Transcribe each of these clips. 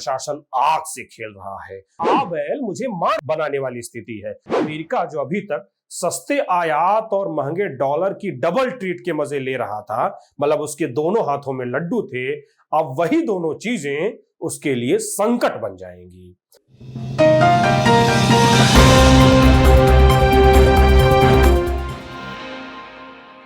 प्रशासन आग से खेल रहा है। आ बैल मुझे मार बनाने वाली स्थिति है। अमेरिका जो अभी तक सस्ते आयात और महंगे डॉलर की डबल ट्रीट के मजे ले रहा था, मतलब उसके दोनों हाथों में लड्डू थे, अब वही दोनों चीजें उसके लिए संकट बन जाएंगी।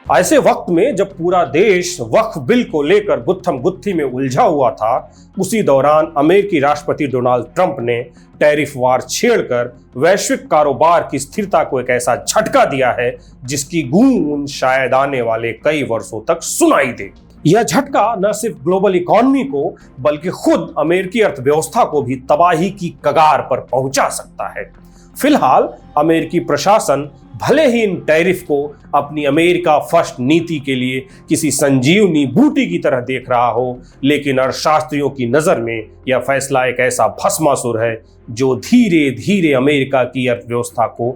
ऐसे वक्त में जब पूरा देश वक्फ बिल को लेकर गुत्थम गुत्थी में उलझा हुआ था, उसी दौरान अमेरिकी राष्ट्रपति डोनाल्ड ट्रंप ने टैरिफ वार छेड़कर वैश्विक कारोबार की स्थिरता को एक ऐसा झटका दिया है जिसकी गूंज शायद आने वाले कई वर्षों तक सुनाई दे। यह झटका न सिर्फ ग्लोबल इकोनॉमी को बल्कि खुद अमेरिकी अर्थव्यवस्था को भी तबाही की कगार पर पहुंचा सकता है। फिलहाल अमेरिकी प्रशासन भले ही इन टैरिफ को अपनी अमेरिका फर्स्ट नीति के लिए किसी संजीवनी बूटी की तरह देख रहा हो, लेकिन अर्थशास्त्रियों की नजर में यह फैसला एक ऐसा भस्मासुर है जो धीरे धीरे अमेरिका की अर्थव्यवस्था को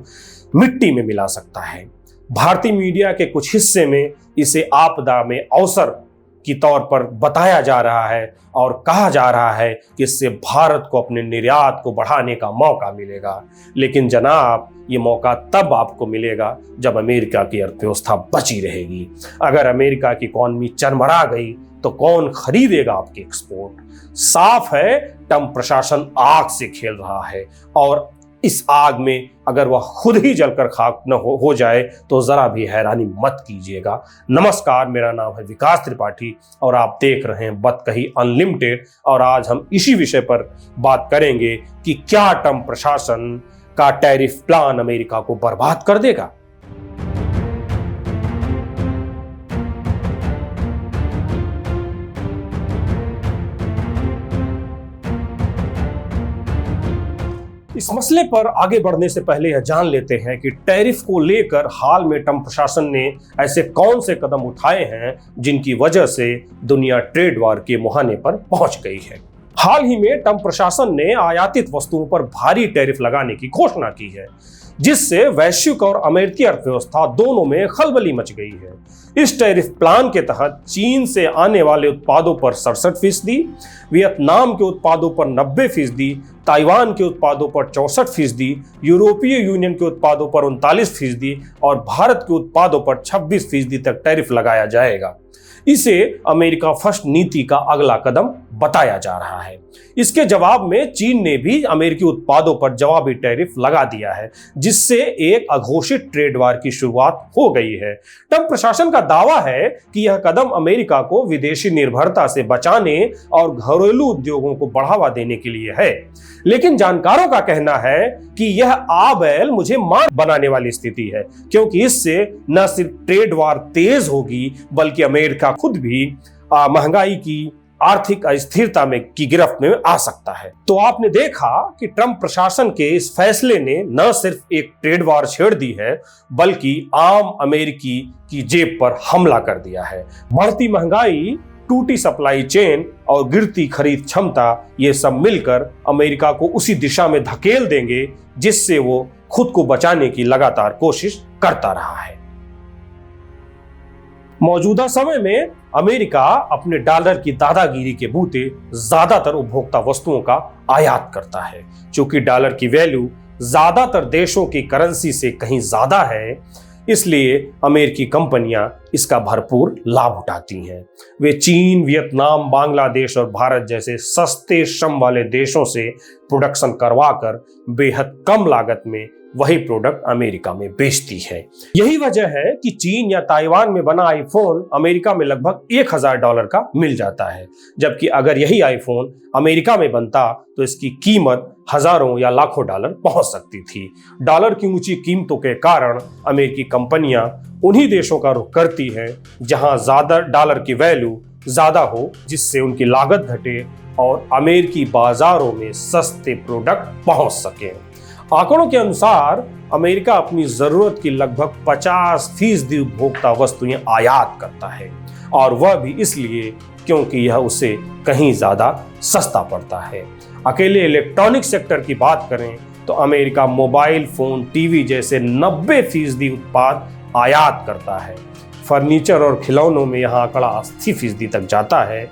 मिट्टी में मिला सकता है। भारतीय मीडिया के कुछ हिस्से में इसे आपदा में अवसर की तौर पर बताया जा रहा है और कहा जा रहा है कि इससे भारत को अपने निर्यात को बढ़ाने का मौका मिलेगा। लेकिन जनाब, ये मौका तब आपको मिलेगा जब अमेरिका की अर्थव्यवस्था बची रहेगी। अगर अमेरिका की इकॉनमी चरमरा गई तो कौन खरीदेगा आपके एक्सपोर्ट? साफ है, ट्रंप प्रशासन आग से खेल रहा है और इस आग में अगर वह खुद ही जलकर खाक न हो जाए तो जरा भी हैरानी मत कीजिएगा। नमस्कार, मेरा नाम है विकास त्रिपाठी और आप देख रहे हैं बात कही अनलिमिटेड। और आज हम इसी विषय पर बात करेंगे कि क्या ट्रंप प्रशासन का टैरिफ प्लान अमेरिका को बर्बाद कर देगा। इस मसले पर आगे बढ़ने से पहले यह जान लेते हैं कि टैरिफ को लेकर हाल में ट्रंप प्रशासन ने ऐसे कौन से कदम उठाए हैं जिनकी वजह से दुनिया ट्रेड वार के मुहाने पर पहुंच गई है। हाल ही में ट्रंप प्रशासन ने आयातित वस्तुओं पर भारी टैरिफ लगाने की घोषणा की है, जिससे वैश्विक और अमेरिकी अर्थव्यवस्था दोनों में खलबली मच गई है। इस टैरिफ प्लान के तहत चीन से आने वाले उत्पादों पर 67%, वियतनाम के उत्पादों पर 90%, ताइवान के उत्पादों पर 64%, यूरोपीय यूनियन के उत्पादों पर 39% और भारत के उत्पादों पर 26% तक टैरिफ लगाया जाएगा। इसे अमेरिका फर्स्ट नीति का अगला कदम बताया जा रहा है। इसके जवाब में चीन ने भी अमेरिकी उत्पादों पर जवाबी टैरिफ लगा दिया है, जिससे एक अघोषित ट्रेड वार की शुरुआत हो गई है। ट्रंप प्रशासन का दावा है कि यह कदम अमेरिका को विदेशी निर्भरता से बचाने और घरेलू उद्योगों को बढ़ावा देने के लिए है, लेकिन जानकारों का कहना है कि यह आ बैल मुझे मार बनाने वाली स्थिति है, क्योंकि इससे न सिर्फ ट्रेड वार तेज होगी बल्कि अमेरिका खुद भी महंगाई की आर्थिक अस्थिरता में की गिरफ्त में आ सकता है। तो आपने देखा कि ट्रंप प्रशासन के इस फैसले ने न सिर्फ एक ट्रेड वार छेड़ दी है बल्कि आम अमेरिकी की जेब पर हमला कर दिया है। बढ़ती महंगाई, टूटी सप्लाई चेन और गिरती खरीद क्षमता, ये सब मिलकर अमेरिका को उसी दिशा में धकेल देंगे जिससे वो खुद को बचाने की लगातार कोशिश करता रहा है। मौजूदा समय में अमेरिका अपने डॉलर की दादागिरी के बूते ज्यादातर उपभोक्ता वस्तुओं का आयात करता है। चूंकि डॉलर की वैल्यू ज्यादातर देशों की करेंसी से कहीं ज्यादा है, इसलिए अमेरिकी कंपनियां इसका भरपूर लाभ उठाती हैं। वे चीन, वियतनाम, बांग्लादेश और भारत जैसे सस्ते श्रम वाले देशों से प्रोडक्शन करवाकर बेहद कम लागत में वही प्रोडक्ट अमेरिका में बेचती है। यही वजह है कि चीन या ताइवान में बना आईफोन अमेरिका में लगभग $1000 का मिल जाता है, जबकि अगर यही आईफोन अमेरिका में बनता तो इसकी कीमत हजारों या लाखों डॉलर पहुंच सकती थी। डॉलर की ऊंची कीमतों के कारण अमेरिकी कंपनियां उन्हीं देशों का रुख करती हैं जहां ज्यादा डॉलर की वैल्यू ज्यादा हो, जिससे उनकी लागत घटे और अमेरिकी बाजारों में सस्ते प्रोडक्ट पहुंच सके। आंकड़ों के अनुसार अमेरिका अपनी जरूरत की लगभग 50% उपभोक्ता वस्तुएं आयात करता है, और वह भी इसलिए क्योंकि यह उसे कहीं ज्यादा सस्ता पड़ता है। अकेले इलेक्ट्रॉनिक सेक्टर की बात करें तो अमेरिका मोबाइल फोन, टीवी जैसे 90% उत्पाद आयात करता है। फर्नीचर और खिलौनों में यह आंकड़ा 80% तक जाता है।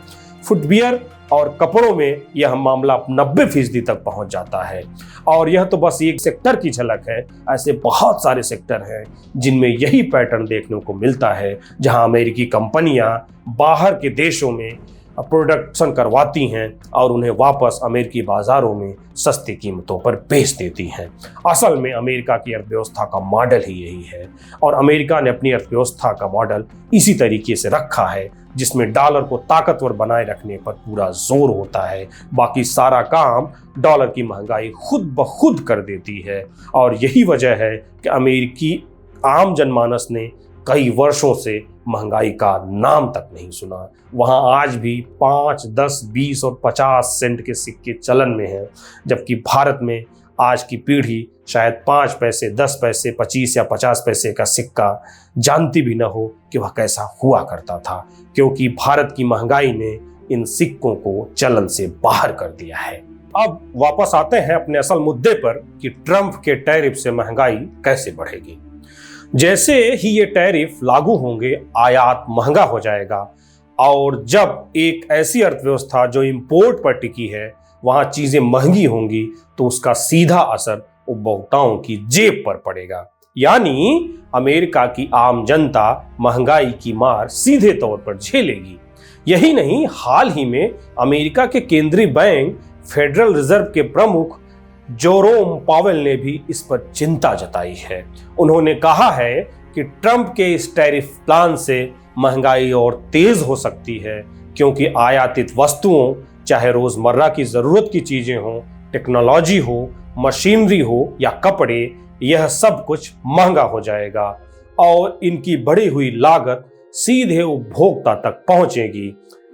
फुटवियर और कपड़ों में यह मामला 90% तक पहुंच जाता है। और यह तो बस एक सेक्टर की झलक है, ऐसे बहुत सारे सेक्टर हैं जिनमें यही पैटर्न देखने को मिलता है, जहां अमेरिकी कंपनियां बाहर के देशों में प्रोडक्शन करवाती हैं और उन्हें वापस अमेरिकी बाजारों में सस्ती कीमतों पर बेच देती हैं। असल में अमेरिका की अर्थव्यवस्था का मॉडल ही यही है, और अमेरिका ने अपनी अर्थव्यवस्था का मॉडल इसी तरीके से रखा है, जिसमें डॉलर को ताकतवर बनाए रखने पर पूरा जोर होता है। बाकी सारा काम डॉलर की महंगाई खुद ब खुद कर देती है। और यही वजह है कि अमेरिकी आम जनमानस ने कई वर्षों से महंगाई का नाम तक नहीं सुना। वहाँ आज भी 5, 10, 20 और 50 सेंट के सिक्के चलन में हैं, जबकि भारत में आज की पीढ़ी शायद 5 पैसे, 10 पैसे, 25 या 50 पैसे का सिक्का जानती भी न हो कि वह कैसा हुआ करता था, क्योंकि भारत की महंगाई ने इन सिक्कों को चलन से बाहर कर दिया है। अब वापस आते हैं अपने असल मुद्दे पर कि ट्रंप के टैरिफ से महंगाई कैसे बढ़ेगी। जैसे ही ये टैरिफ लागू होंगे, आयात महंगा हो जाएगा, और जब एक ऐसी अर्थव्यवस्था जो इंपोर्ट पर टिकी है वहां चीजें महंगी होंगी, तो उसका सीधा असर उपभोक्ताओं की जेब पर पड़ेगा। यानी अमेरिका की आम जनता महंगाई की मार सीधे तौर पर झेलेगी। यही नहीं, हाल ही में अमेरिका के केंद्रीय बैंक फेडरल रिजर्व के प्रमुख जेरोम पावेल ने भी इस पर चिंता जताई है। उन्होंने कहा है कि ट्रंप के इस टैरिफ प्लान से महंगाई और तेज हो सकती है, क्योंकि आयातित वस्तुओं, चाहे रोजमर्रा की जरूरत की चीजें हों, टेक्नोलॉजी हो, मशीनरी हो या कपड़े, यह सब कुछ महंगा हो जाएगा और इनकी बढ़ी हुई लागत सीधे उपभोक्ता तक पहुंचेगी।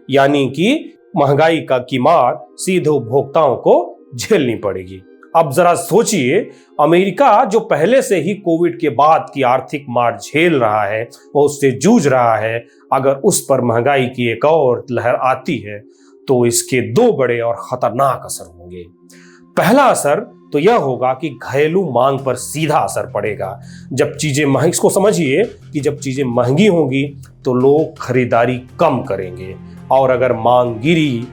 यानी कि महंगाई की मार सीधे उपभोक्ताओं को झेलनी पड़ेगी। अब जरा सोचिए, अमेरिका जो पहले से ही कोविड के बाद की आर्थिक मार झेल रहा है, वो उससे जूझ रहा है, अगर उस पर महंगाई की एक और लहर आती है तो इसके 2 बड़े और खतरनाक असर होंगे। पहला असर तो यह होगा कि घरेलू मांग पर सीधा असर पड़ेगा। जब चीजें महंगी, इसको समझिए कि जब चीजें महंगी होंगी तो लोग खरीदारी कम करेंगे, और अगर मांग गिरी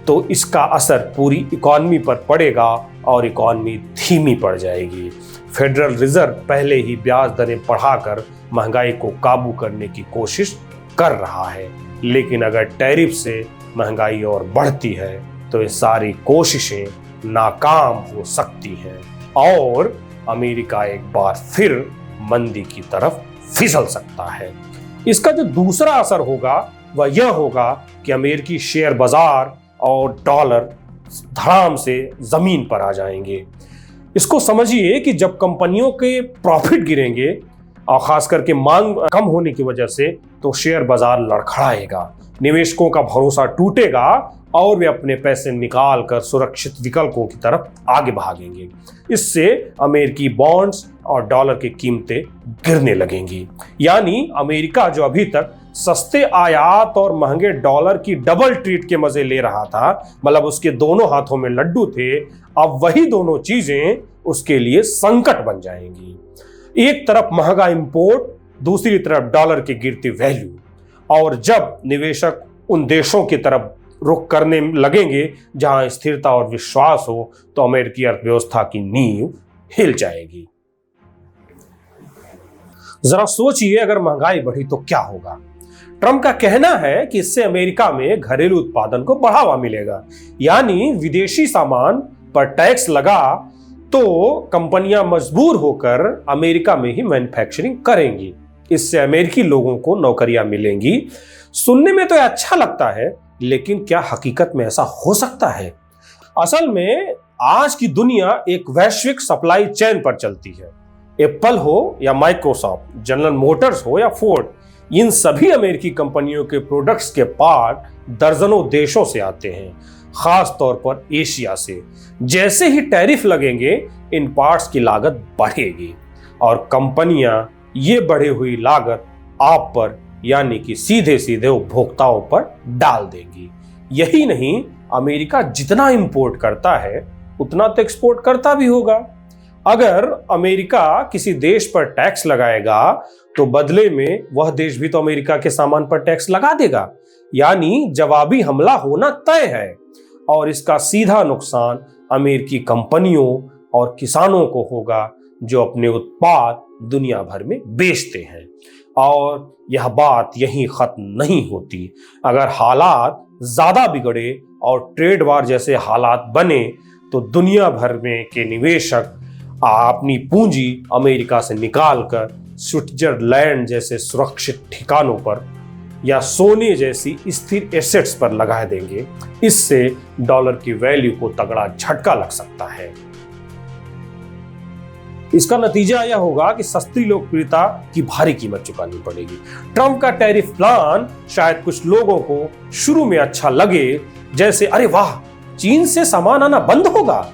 तो इसका असर पूरी इकॉनमी पर पड़ेगा और इकॉनमी धीमी पड़ जाएगी। फेडरल रिजर्व पहले ही ब्याज दरें बढ़ाकर महंगाई को काबू करने की कोशिश कर रहा है, लेकिन अगर टैरिफ से महंगाई और बढ़ती है तो ये सारी कोशिशें नाकाम हो सकती हैं और अमेरिका एक बार फिर मंदी की तरफ फिसल सकता है। इसका जो दूसरा असर होगा वह यह होगा कि अमेरिकी शेयर बाजार और डॉलर धड़ाम से जमीन पर आ जाएंगे। इसको समझिए कि जब कंपनियों के प्रॉफिट गिरेंगे और खास करके मांग कम होने की वजह से, तो शेयर बाजार लड़खड़ाएगा, निवेशकों का भरोसा टूटेगा और वे अपने पैसे निकाल कर सुरक्षित विकल्पों की तरफ आगे भागेंगे। इससे अमेरिकी बॉन्ड्स और डॉलर की कीमतें गिरने लगेंगी। यानी अमेरिका जो अभी तक सस्ते आयात और महंगे डॉलर की डबल ट्रीट के मजे ले रहा था, मतलब उसके दोनों हाथों में लड्डू थे, अब वही दोनों चीजें उसके लिए संकट बन जाएंगी। एक तरफ महंगा इंपोर्ट, दूसरी तरफ डॉलर की गिरती वैल्यू, और जब निवेशक उन देशों की तरफ रुख करने लगेंगे जहां स्थिरता और विश्वास हो, तो अमेरिकी अर्थव्यवस्था की नींव हिल जाएगी। जरा सोचिए, अगर महंगाई बढ़ी तो क्या होगा। ट्रंप का कहना है कि इससे अमेरिका में घरेलू उत्पादन को बढ़ावा मिलेगा, यानी विदेशी सामान पर टैक्स लगा तो कंपनियां मजबूर होकर अमेरिका में ही मैन्युफैक्चरिंग करेंगी। इससे अमेरिकी लोगों को नौकरियां मिलेंगी। सुनने में तो अच्छा लगता है, लेकिन क्या हकीकत में ऐसा हो सकता है? असल में आज की दुनिया एक वैश्विक सप्लाई चेन पर चलती है। एप्पल हो या माइक्रोसॉफ्ट, जनरल मोटर्स हो या फोर्ड, इन सभी अमेरिकी कंपनियों के प्रोडक्ट्स के पार्ट दर्जनों देशों से आते हैं, खास तौर पर एशिया से। जैसे ही टैरिफ लगेंगे, इन पार्ट्स की लागत बढ़ेगी और कंपनियां ये बढ़ी हुई लागत आप पर, यानी कि सीधे सीधे उपभोक्ताओं पर डाल देंगी। यही नहीं, अमेरिका जितना इंपोर्ट करता है उतना तो एक्सपोर्ट करता भी होगा। अगर अमेरिका किसी देश पर टैक्स लगाएगा तो बदले में वह देश भी तो अमेरिका के सामान पर टैक्स लगा देगा। यानी जवाबी हमला होना तय है और इसका सीधा नुकसान अमेरिकी कंपनियों और किसानों को होगा जो अपने उत्पाद दुनिया भर में बेचते हैं। और यह बात यहीं खत्म नहीं होती। अगर हालात ज्यादा बिगड़े और ट्रेड वार जैसे हालात बने तो दुनिया भर में के निवेशक अपनी पूंजी अमेरिका से निकालकर स्विट्जरलैंड जैसे सुरक्षित ठिकानों पर या सोने जैसी स्थिर एसेट्स पर लगा देंगे। इससे डॉलर की वैल्यू को तगड़ा झटका लग सकता है। इसका नतीजा यह होगा कि सस्ती लोकप्रियता की भारी कीमत चुकानी पड़ेगी। ट्रंप का टैरिफ प्लान शायद कुछ लोगों को शुरू में अच्छा लगे, जैसे अरे वाह, चीन से सामान आना बंद होगा,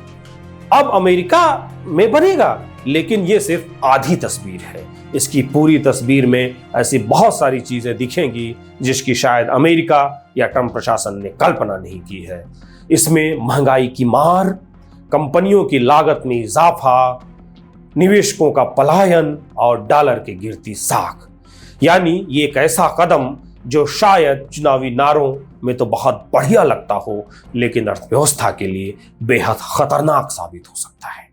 अब अमेरिका में बनेगा। लेकिन यह सिर्फ आधी तस्वीर है। इसकी पूरी तस्वीर में ऐसी बहुत सारी चीजें दिखेंगी जिसकी शायद अमेरिका या ट्रंप प्रशासन ने कल्पना नहीं की है। इसमें महंगाई की मार, कंपनियों की लागत में इजाफा, निवेशकों का पलायन और डॉलर की गिरती साख। यानी ये एक ऐसा कदम जो शायद चुनावी नारों में तो बहुत बढ़िया लगता हो, लेकिन अर्थव्यवस्था के लिए बेहद खतरनाक साबित हो सकता है।